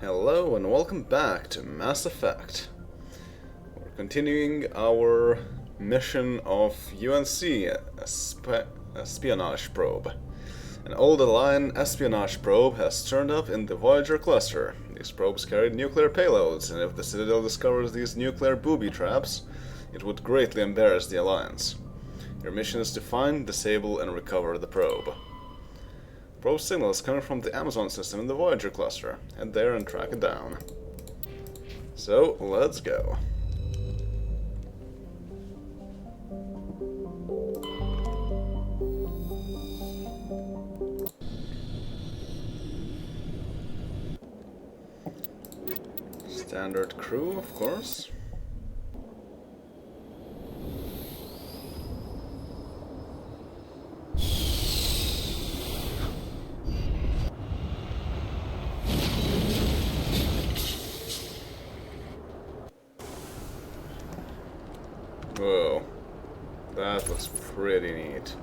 Hello and welcome back to Mass Effect. We're continuing our mission of UNC, espionage probe. An old Alliance espionage probe has turned up in the Voyager cluster. These probes carried nuclear payloads, and if the Citadel discovers these nuclear booby traps, it would greatly embarrass the Alliance. Your mission is to find, disable, and recover the probe. Probe signal is coming from the Amazon system in the Voyager cluster. Head there and track it down. So, let's go. Standard crew, of course. Whoa, that looks pretty neat.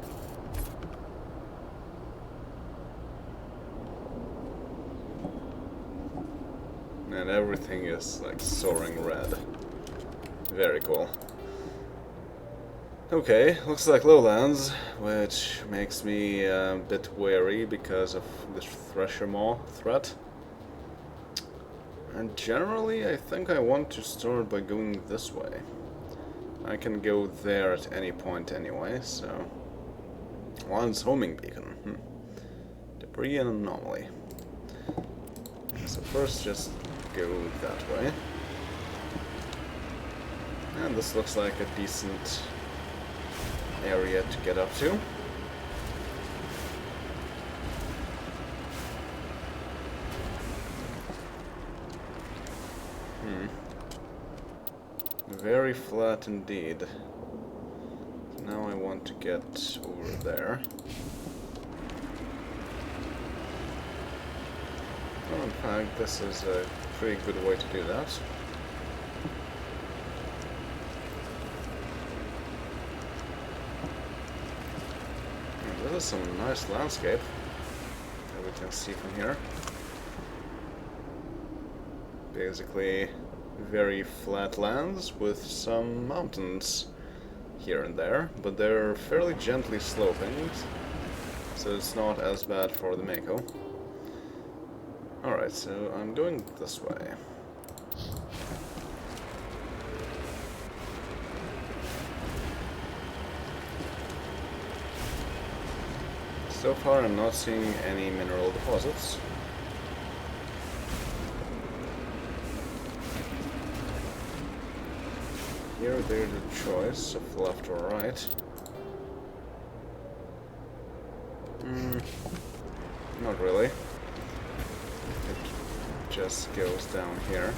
And everything is like soaring red. Very cool. Okay, looks like lowlands, which makes me a bit wary because of the Thresher Maw threat. And generally, I think I want to start by going this way. I can go there at any point anyway, so... Alliance homing beacon. Debris and anomaly. So first just go that way. And this looks like a decent area to get up to. Very flat indeed. Now I want to get over there. Well, in fact, this is a pretty good way to do that. And this is some nice landscape that we can see from here. Basically, very flat lands with some mountains here and there, but they're fairly gently sloping, so it's not as bad for the Mako. Alright, so I'm going this way. So far I'm not seeing any mineral deposits. Here there's a choice of left or right. Not really. It just goes down here.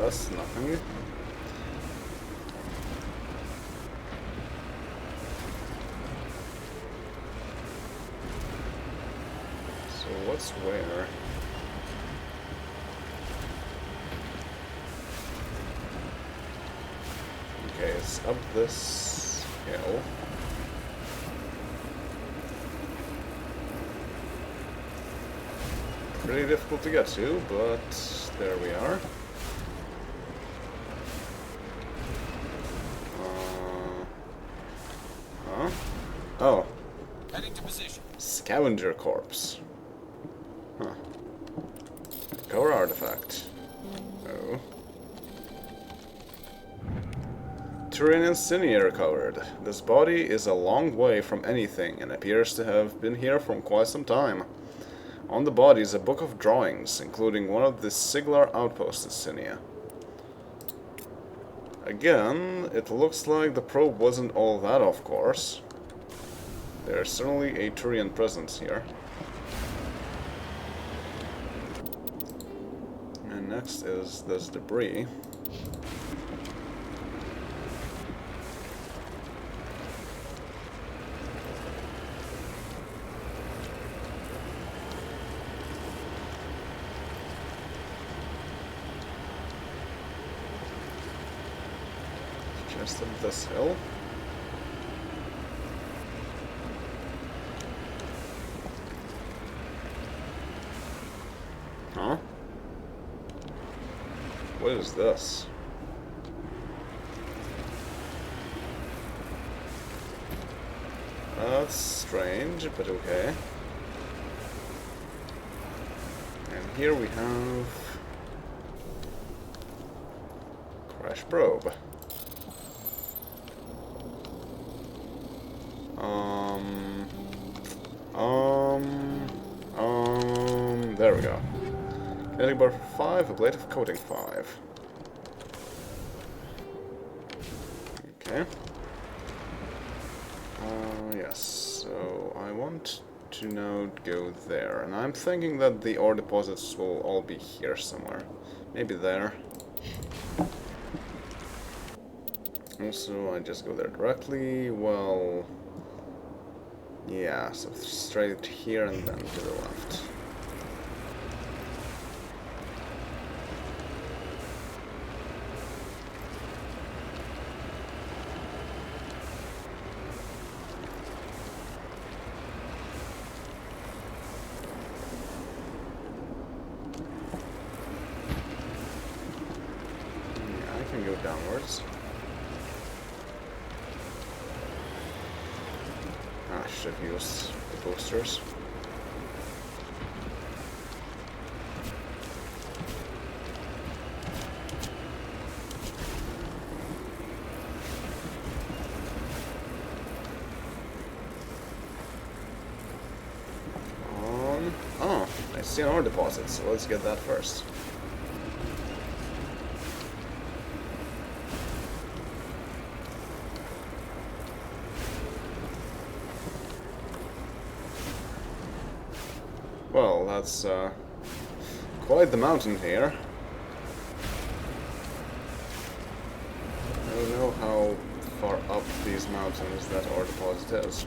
That's nothing. So what's where? Okay, it's up this hill. Pretty difficult to get to, but there we are. Oh. Heading to position. Scavenger corpse. Huh. Core artifact. Oh. Turian insignia recovered. This body is a long way from anything and appears to have been here for quite some time. On the body is a book of drawings, including one of the Siglar outpost insignia. Again, it looks like the probe wasn't all that off course. There's certainly a turian presence here. And next is this debris. crest of this hill. Huh? What is this? That's strange, but okay. And here we have crash probe. There we go. Kinetic bar 5, ablative coating 5. Okay. Yes, so I want to now go there, and I'm thinking that the ore deposits will all be here somewhere. Maybe there. Also, I just go there directly, well... yeah, so straight here and then to the left. Go downwards. I should have used the boosters. Oh, I see an ore deposit, so let's get that first. Well, that's quite the mountain here. I don't know how far up these mountains that ore deposit is.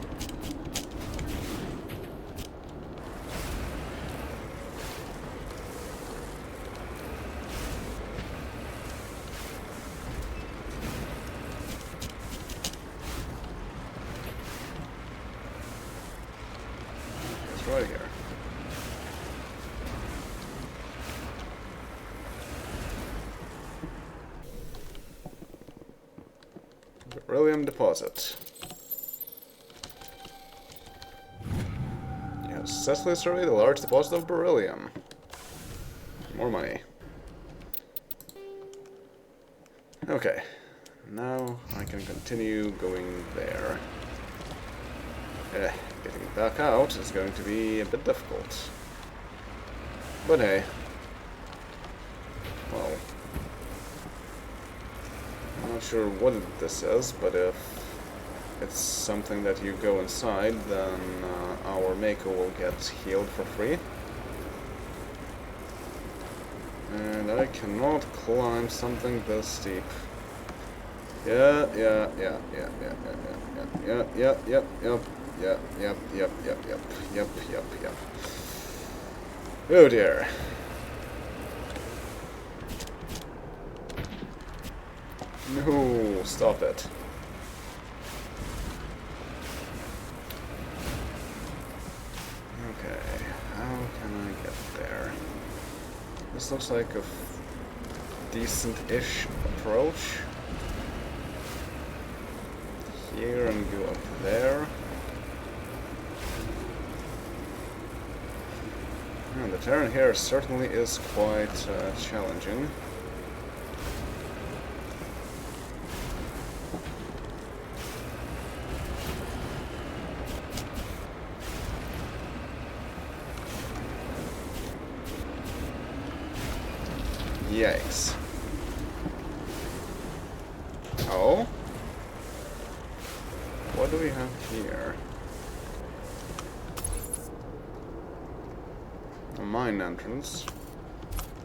It's right here. Beryllium deposit. You have successfully surveyed a large deposit of beryllium. More money. Okay. Now I can continue going there. Getting back out is going to be a bit difficult. But hey. Well, I'm not sure what this is, but if it's something that you go inside, then our Mako will get healed for free. And I cannot climb something this steep. Yeah. Oh dear. No, stop it. Okay, how can I get there? This looks like a decent-ish approach. Here and go up there. And the terrain here certainly is quite challenging. Yikes. Oh? What do we have here? A mine entrance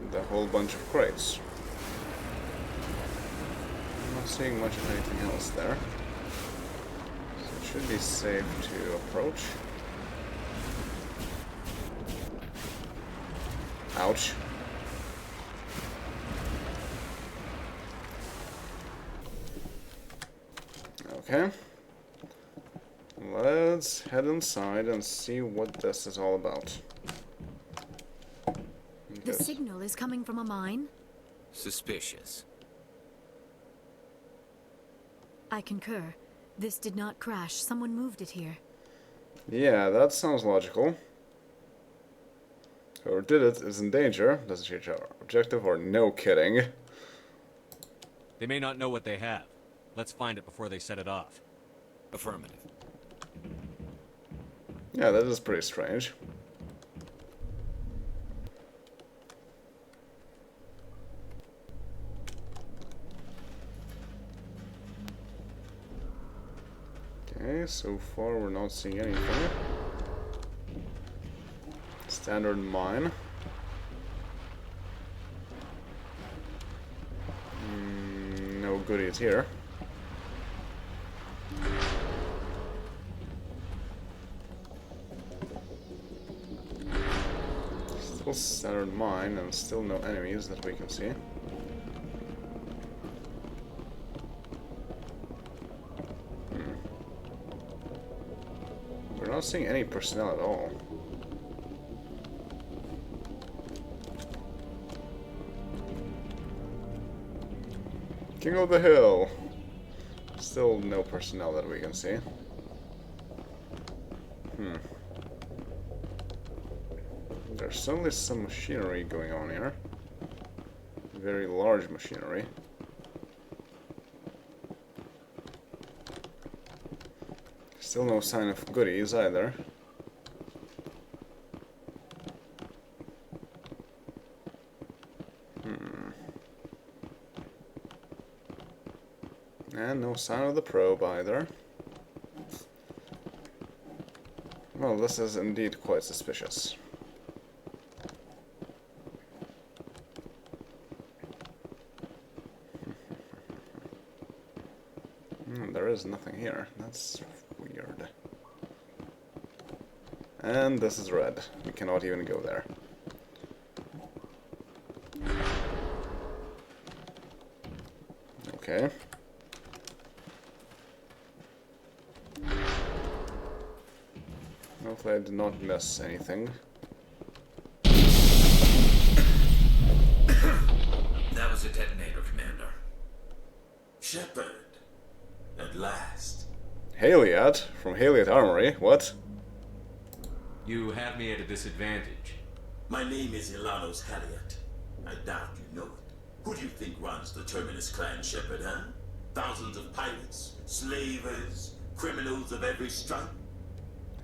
with a whole bunch of crates. I'm not seeing much of anything else there. So it should be safe to approach. Ouch. Okay. Let's head inside and see what this is all about. The signal is coming from a mine? Suspicious. I concur. This did not crash. Someone moved it here. Yeah, that sounds logical. Whoever did it is in danger. Doesn't change our objective, or no kidding. They may not know what they have. Let's find it before they set it off. Affirmative. Yeah, that is pretty strange. Okay, so far we're not seeing anything. Standard mine. No goodies here. Still standard mine and still no enemies that we can see. We're not seeing any personnel at all. King of the Hill. Still no personnel that we can see. There's certainly some machinery going on here. Very large machinery. Still no sign of goodies either. And no sign of the probe either. Well, this is indeed quite suspicious. There is nothing here. That's weird. And this is red. We cannot even go there. Okay. Hopefully I did not miss anything. That was a detonator, Commander. Shepard. At last. Haliat? From Haliat Armory? What? You have me at a disadvantage. My name is Elanos Haliat. I doubt you know it. Who do you think runs the Terminus clan, Shepard, huh? Thousands of pirates, slavers, criminals of every stripe?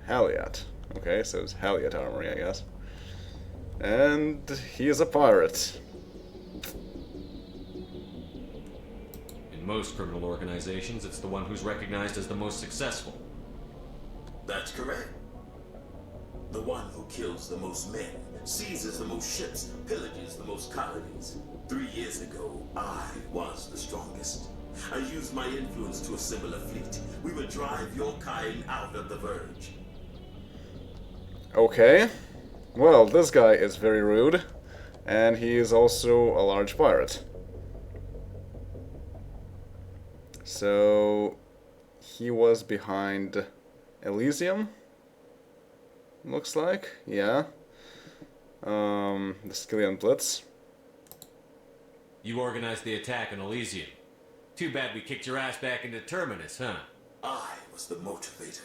Haliat. Okay, so it's Haliat Armory, I guess. And he is a pirate. In most criminal organizations, it's the one who's recognized as the most successful. That's correct. The one who kills the most men, seizes the most ships, pillages the most colonies. 3 years ago, I was the strongest. I used my influence to assemble a fleet. We would drive your kind out of the Verge. Okay. Well, this guy is very rude. And he is also a large pirate. So he was behind Elysium, looks like, yeah. The Skillian Blitz. You organized the attack on Elysium. Too bad we kicked your ass back into Terminus, huh? I was the motivator,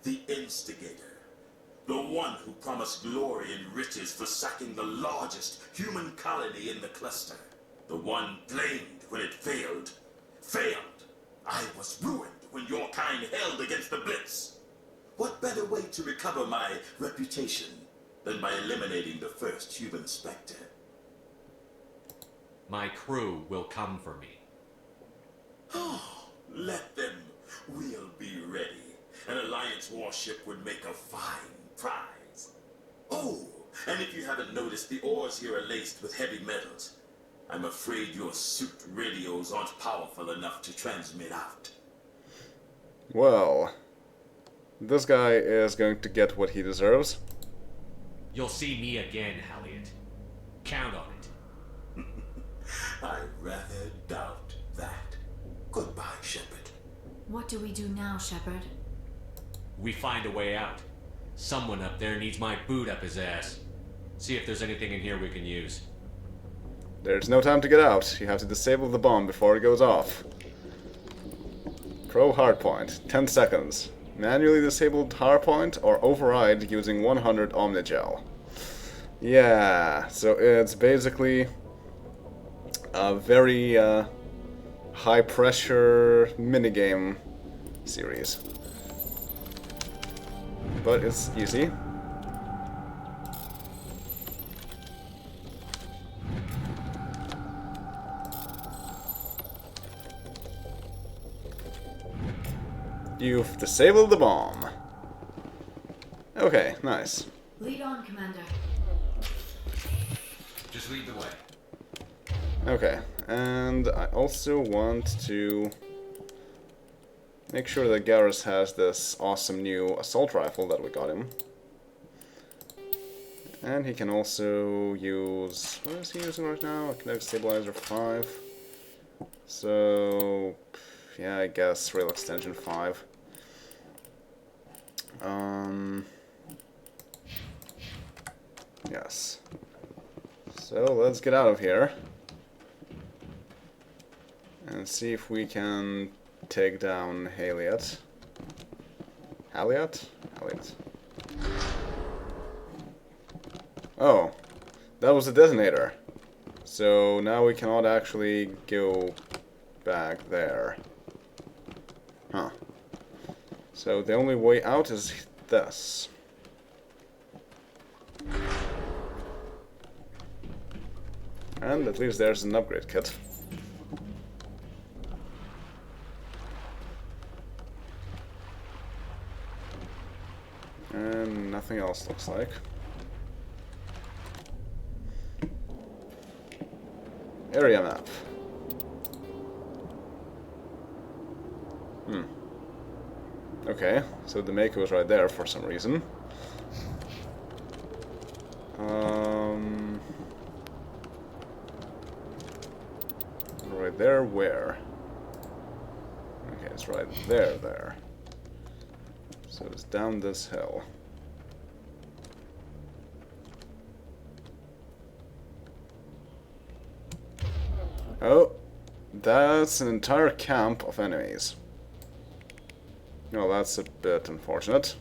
the instigator, the one who promised glory and riches for sacking the largest human colony in the cluster, the one blamed when it failed. Failed! I was ruined when your kind held against the Blitz. What better way to recover my reputation than by eliminating the first human Spectre? My crew will come for me. Oh, let them. We'll be ready. An Alliance warship would make a fine prize. Oh, and if you haven't noticed, the ores here are laced with heavy metals. I'm afraid your suit radios aren't powerful enough to transmit out. Well, this guy is going to get what he deserves. You'll see me again, Haliat. Count on it. I rather doubt that. Goodbye, Shepard. What do we do now, Shepard? We find a way out. Someone up there needs my boot up his ass. See if there's anything in here we can use. There's no time to get out. You have to disable the bomb before it goes off. Pro hardpoint, 10 seconds. Manually disabled hardpoint or override using 100 Omnigel. Yeah, so it's basically a very high pressure minigame series. But it's easy. You've disabled the bomb. Okay, nice. Lead on, Commander. Just lead the way. Okay, and I also want to make sure that Garrus has this awesome new assault rifle that we got him. And he can also use... what is he using right now? A kinetic stabilizer 5. So... yeah, I guess rail extension 5. Yes. So let's get out of here and see if we can take down Haliat. Haliat? Haliat. Oh, that was the detonator. So now we cannot actually go back there. Huh. So the only way out is this. And at least there's an upgrade kit. And nothing else looks like. Area map. Okay, so the Mako is right there for some reason. Right there, where? Okay, it's right there. So it's down this hill. Oh, that's an entire camp of enemies. Well, that's a bit unfortunate.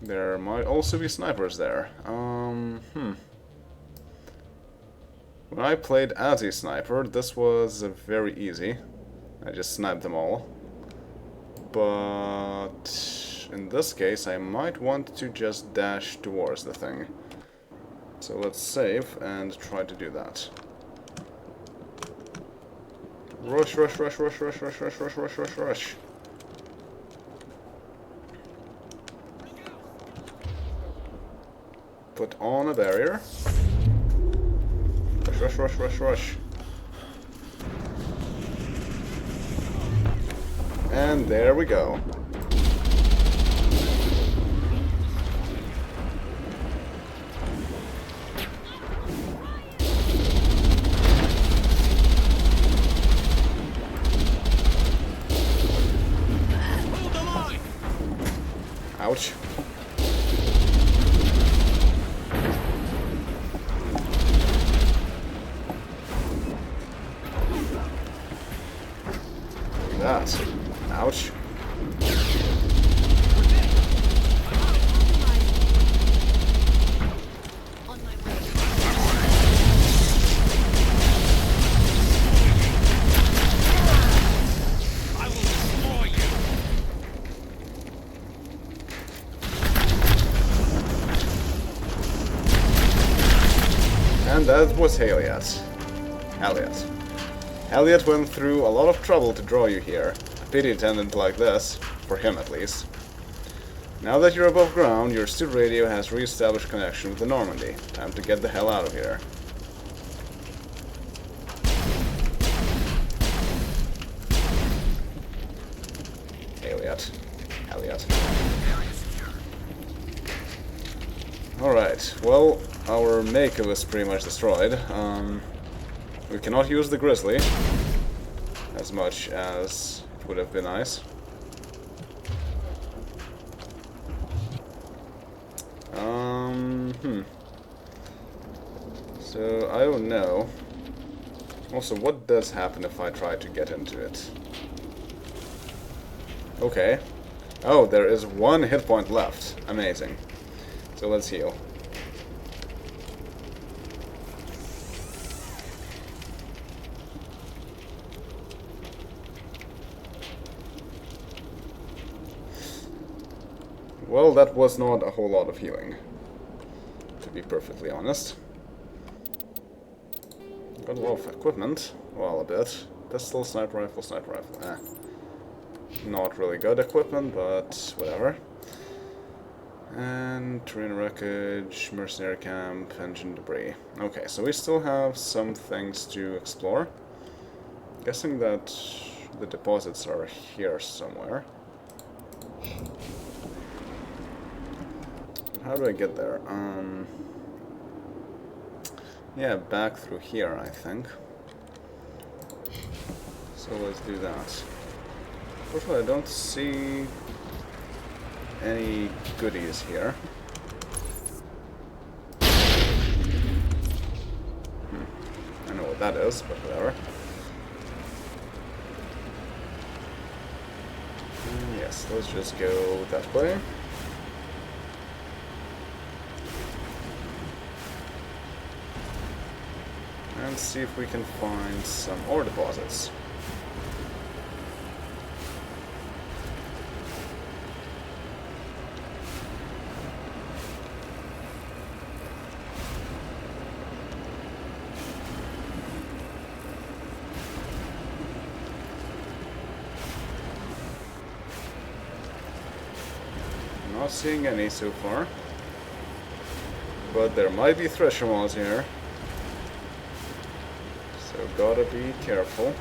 There might also be snipers there. When I played as a sniper, this was very easy. I just sniped them all. But in this case, I might want to just dash towards the thing. So let's save and try to do that. Rush, rush, rush, rush, rush, rush, rush, rush, rush, rush, rush. Put on a barrier. Rush, rush, rush, rush, rush. And there we go. Ouch. That. Ouch. And that was Haliat. Haliat went through a lot of trouble to draw you here. A pity it ended like this, for him at least. Now that you're above ground, your suit radio has re-established connection with the Normandy. Time to get the hell out of here. Haliat. Alright, well, our Mako is pretty much destroyed. We cannot use the Grizzly. as much as it would have been nice. So, I don't know. Also, what does happen if I try to get into it? Okay. Oh, there is one hit point left. Amazing. So let's heal. Well, that was not a whole lot of healing, to be perfectly honest. Got a lot of equipment. Well, a bit. Pistol, sniper rifle, eh. Not really good equipment, but whatever. And turian wreckage, mercenary camp, engine debris. Okay, so we still have some things to explore. Guessing that the deposits are here somewhere. How do I get there? Yeah, back through here, I think. So let's do that. Unfortunately, I don't see any goodies here. I know what that is, but whatever. Yes, let's just go that way. And see if we can find some ore deposits. Not seeing any so far, but there might be thresher walls here. So gotta be careful.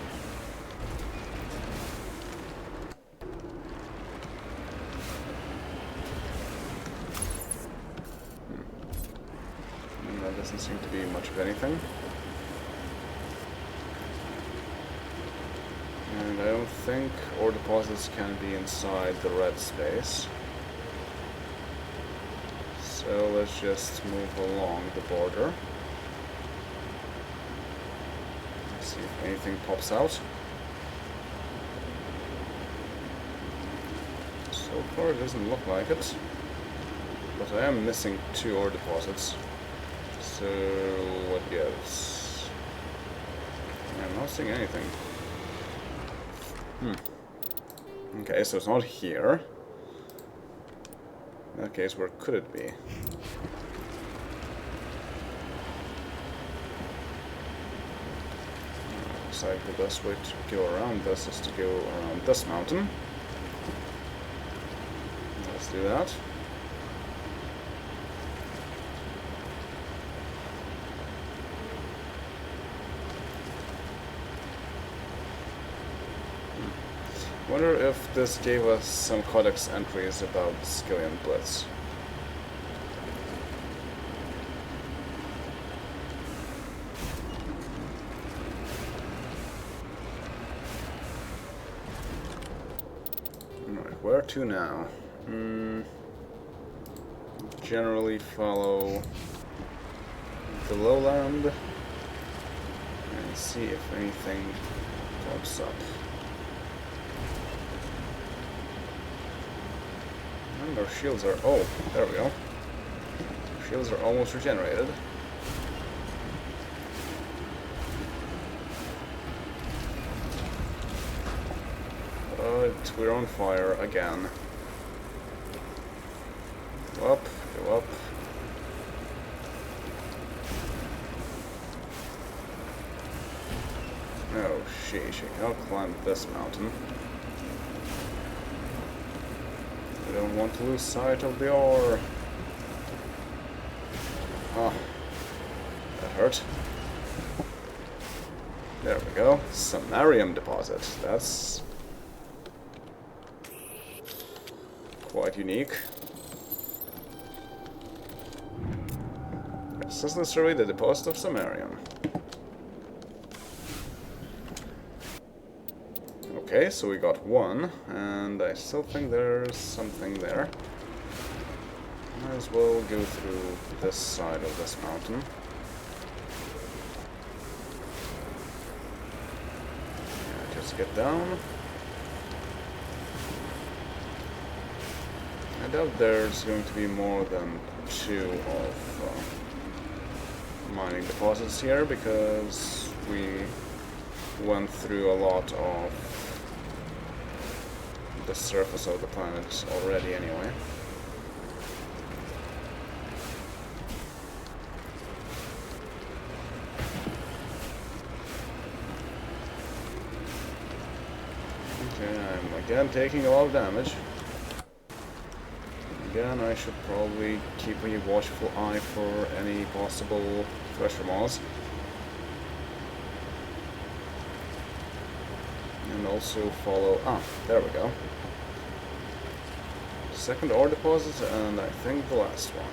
And that doesn't seem to be much of anything. And I don't think ore deposits can be inside the red space. So let's just move along the border. See if anything pops out. So far it doesn't look like it. But I am missing 2 ore deposits. So what gives? Yeah, I'm not seeing anything. Okay, so it's not here. In that case, where could it be? Looks like the best way to go around this is to go around this mountain. Let's do that. Wonder if this gave us some codex entries about the Skillian Blitz. Alright, where to now? Generally follow the lowland and see if anything pops up. And our shields are... oh, there we go. Shields are almost regenerated. But we're on fire again. Go up, go up. Oh, sheesh, I cannot climb this mountain. I don't want to lose sight of the ore. Ah, that hurt. There we go. Samarium deposit. That's quite unique. Yes, let's survey the deposit of samarium. Okay, so we got one, and I still think there's something there. Might as well go through this side of this mountain. Yeah, just get down. I doubt there's going to be more than 2 of mining deposits here, because we went through a lot of the surface of the planet already anyway. Okay, I'm again taking a lot of damage. Again, I should probably keep a watchful eye for any possible thresher maws. And also follow... Ah, there we go. Second ore deposit, and I think the last one.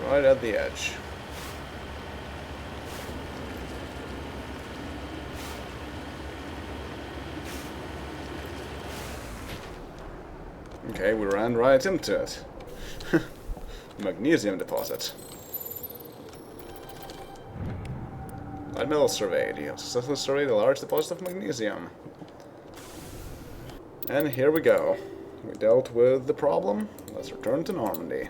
Right at the edge. Okay, we ran right into it. Magnesium deposit. Light metal surveyed. You have successfully surveyed a large deposit of magnesium. And here we go. We dealt with the problem. Let's return to Normandy.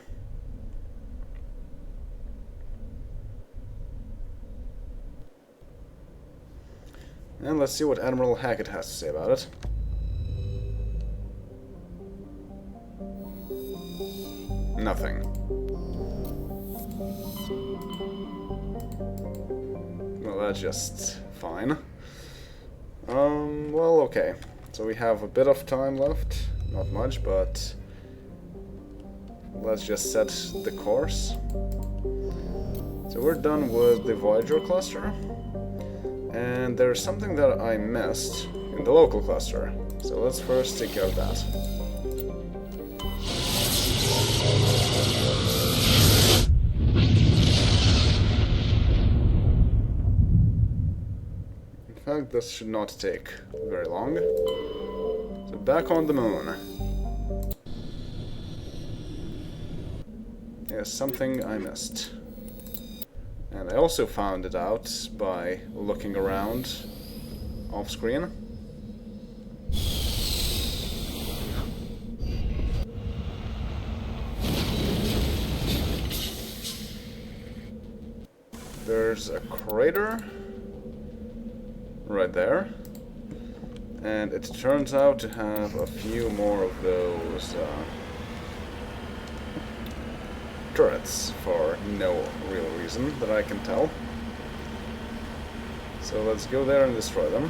And let's see what Admiral Hackett has to say about it. Nothing. Well, that's just fine. Well, okay. So we have a bit of time left. Not much, but let's just set the course. So we're done with the Voyager cluster. And there's something that I missed in the local cluster. So let's first take care of that. In fact, this should not take very long. So back on the moon. There's something I missed. And I also found it out by looking around off screen. There's a crater right there, and it turns out to have a few more of those turrets for no real reason that I can tell. So let's go there and destroy them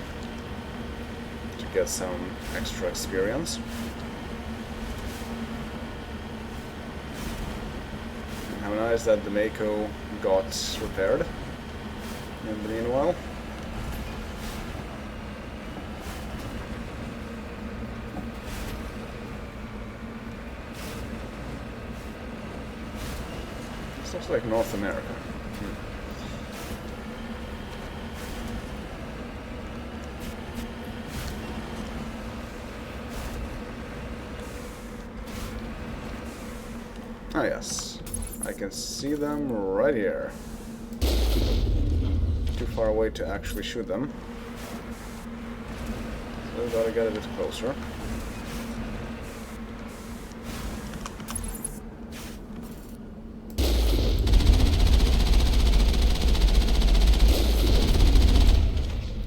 to get some extra experience. And how nice that the Mako got repaired in the meanwhile. This looks like North America. Ah yes, I can see them right here. Too far away to actually shoot them. So we gotta get a bit closer.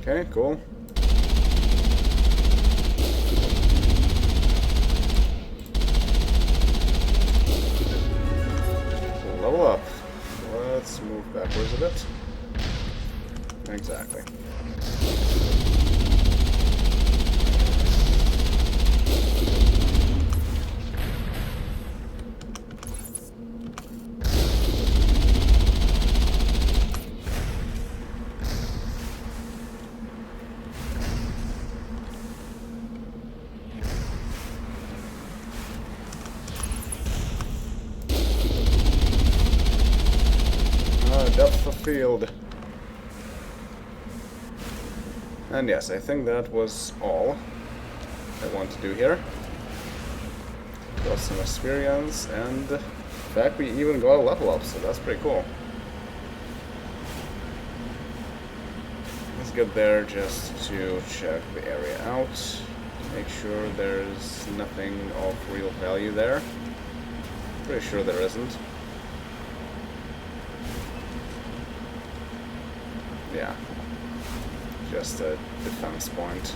Okay, cool. Level up. Let's move backwards a bit. Exactly. Depth of field. And yes, I think that was all I want to do here. Got some experience, and in fact we even got a level up, so that's pretty cool. Let's get there just to check the area out. Make sure there's nothing of real value there. Pretty sure there isn't. Yeah. Just a defense point.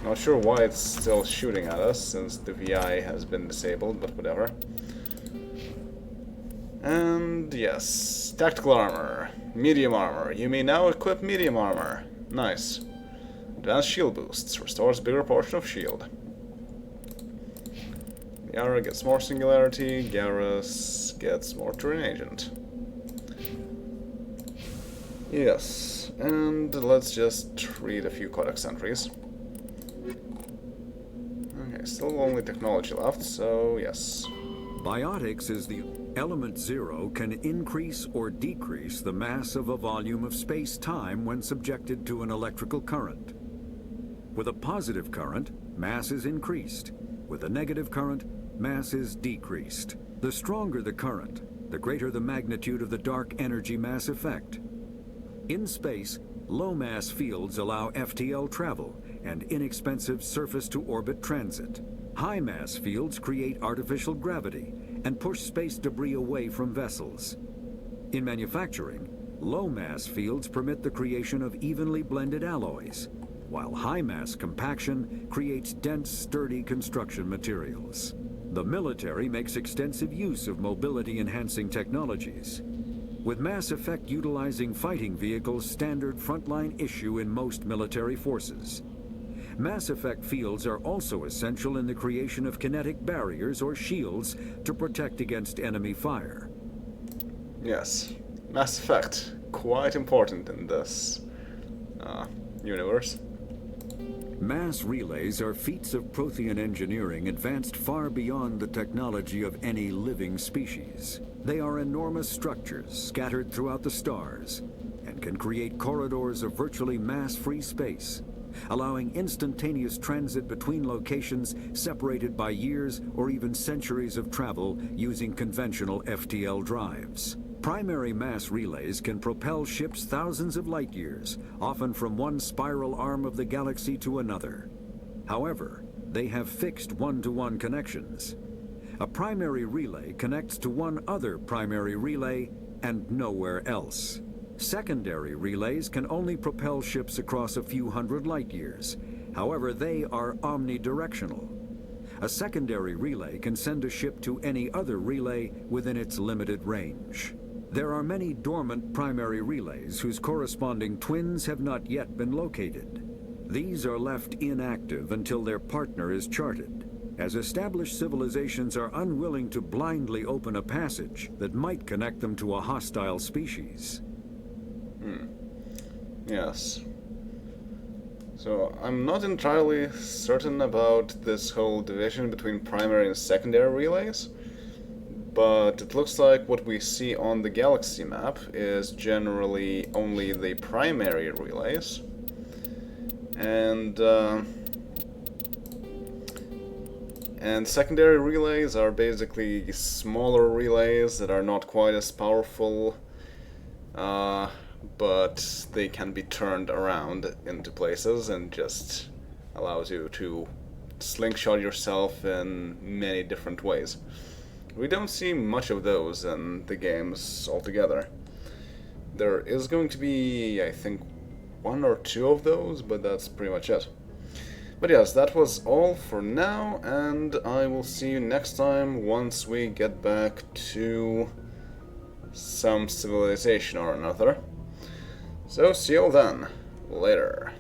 Not sure why it's still shooting at us, since the VI has been disabled, but whatever. And yes, tactical armor. Medium armor. You may now equip medium armor. Nice. Advanced shield boosts. Restores bigger portion of shield. Yara gets more singularity. Garrus gets more turian agent. Yes, and let's just read a few codex entries. Okay, still only technology left, so yes. Biotics is the element 0 can increase or decrease the mass of a volume of space-time when subjected to an electrical current. With a positive current, mass is increased. With a negative current, mass is decreased. The stronger the current, the greater the magnitude of the dark energy mass effect. In space, low-mass fields allow FTL travel and inexpensive surface-to-orbit transit. High-mass fields create artificial gravity and push space debris away from vessels. In manufacturing, low-mass fields permit the creation of evenly blended alloys, while high-mass compaction creates dense, sturdy construction materials. The military makes extensive use of mobility-enhancing technologies, with Mass Effect utilizing fighting vehicles standard frontline issue in most military forces. Mass Effect fields are also essential in the creation of kinetic barriers or shields to protect against enemy fire. Yes, Mass Effect. Quite important in this universe. Mass relays are feats of Prothean engineering advanced far beyond the technology of any living species. They are enormous structures scattered throughout the stars and can create corridors of virtually mass-free space, allowing instantaneous transit between locations separated by years or even centuries of travel using conventional FTL drives. Primary mass relays can propel ships thousands of light years, often from one spiral arm of the galaxy to another. However, they have fixed one-to-one connections. A primary relay connects to one other primary relay and nowhere else. Secondary relays can only propel ships across a few hundred light years. However, they are omnidirectional. A secondary relay can send a ship to any other relay within its limited range. There are many dormant primary relays whose corresponding twins have not yet been located. These are left inactive until their partner is charted, as established civilizations are unwilling to blindly open a passage that might connect them to a hostile species. Yes. So, I'm not entirely certain about this whole division between primary and secondary relays, but it looks like what we see on the galaxy map is generally only the primary relays, and secondary relays are basically smaller relays that are not quite as powerful, but they can be turned around into places and just allows you to slingshot yourself in many different ways. We don't see much of those in the games altogether. There is going to be, I think, 1 or 2 of those, but that's pretty much it. But yes, that was all for now, and I will see you next time once we get back to some civilization or another. So, see you all then. Later.